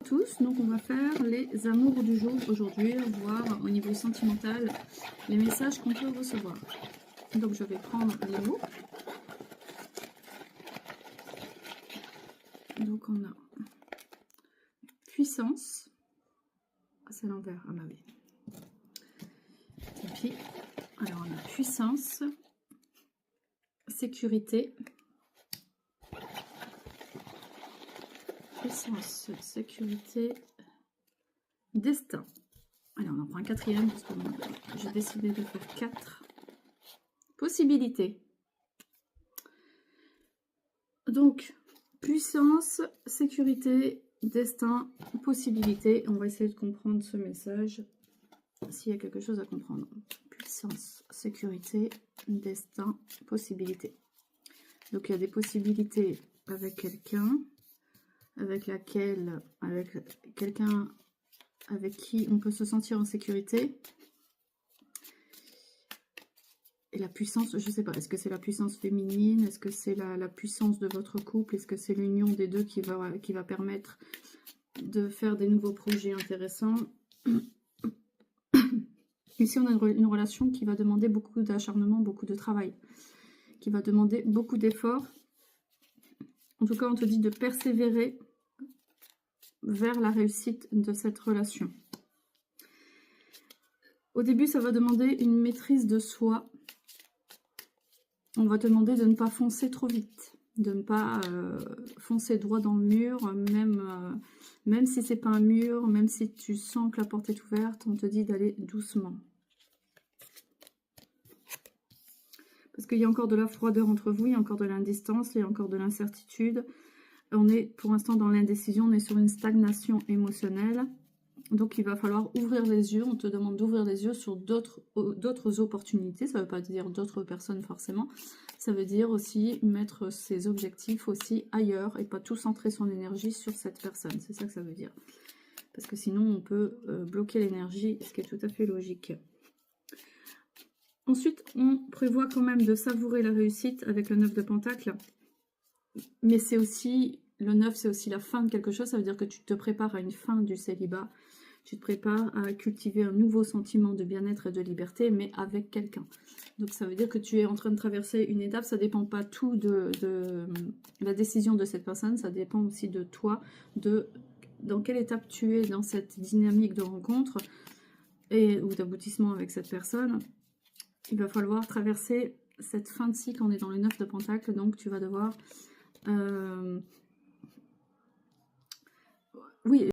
Tous, donc on va faire les amours du jour aujourd'hui, voir au niveau sentimental les messages qu'on peut recevoir. Donc je vais prendre les mots. Donc on a puissance, c'est l'envers, ah bah oui. Et puis, alors on a puissance, sécurité, puissance, sécurité, destin. Allez, on en prend un quatrième parce que j'ai décidé de faire 4 possibilités. Donc, puissance, sécurité, destin, possibilité. On va essayer de comprendre ce message, s'il y a quelque chose à comprendre. Puissance, sécurité, destin, possibilité. Donc, il y a des possibilités avec quelqu'un, avec quelqu'un avec qui on peut se sentir en sécurité. Et la puissance, je ne sais pas, est-ce que c'est la puissance féminine? Est-ce que c'est la puissance de votre couple? Est-ce que c'est l'union des deux qui va permettre de faire des nouveaux projets intéressants? Ici, on a une relation qui va demander beaucoup d'acharnement, beaucoup de travail, qui va demander beaucoup d'efforts. En tout cas, on te dit de persévérer vers la réussite de cette relation. Au début, ça va demander une maîtrise de soi. On va te demander de ne pas foncer trop vite, de ne pas foncer droit dans le mur, même si c'est pas un mur, même si tu sens que la porte est ouverte, on te dit d'aller doucement. Parce qu'il y a encore de la froideur entre vous, il y a encore de l'indistance, il y a encore de l'incertitude. On est pour l'instant dans l'indécision, on est sur une stagnation émotionnelle. Donc il va falloir ouvrir les yeux, on te demande d'ouvrir les yeux sur d'autres opportunités. Ça ne veut pas dire d'autres personnes forcément, ça veut dire aussi mettre ses objectifs aussi ailleurs et pas tout centrer son énergie sur cette personne. C'est ça que ça veut dire. Parce que sinon on peut bloquer l'énergie, ce qui est tout à fait logique. Ensuite, on prévoit quand même de savourer la réussite avec le 9 de Pentacle. Mais c'est aussi, le 9 c'est aussi la fin de quelque chose, ça veut dire que tu te prépares à une fin du célibat. Tu te prépares à cultiver un nouveau sentiment de bien-être et de liberté, mais avec quelqu'un. Donc ça veut dire que tu es en train de traverser une étape, ça ne dépend pas tout de la décision de cette personne, ça dépend aussi de toi, dans quelle étape tu es dans cette dynamique de rencontre ou d'aboutissement avec cette personne. Il va falloir traverser cette fin de cycle, on est dans le 9 de Pentacle, donc tu vas devoir... oui.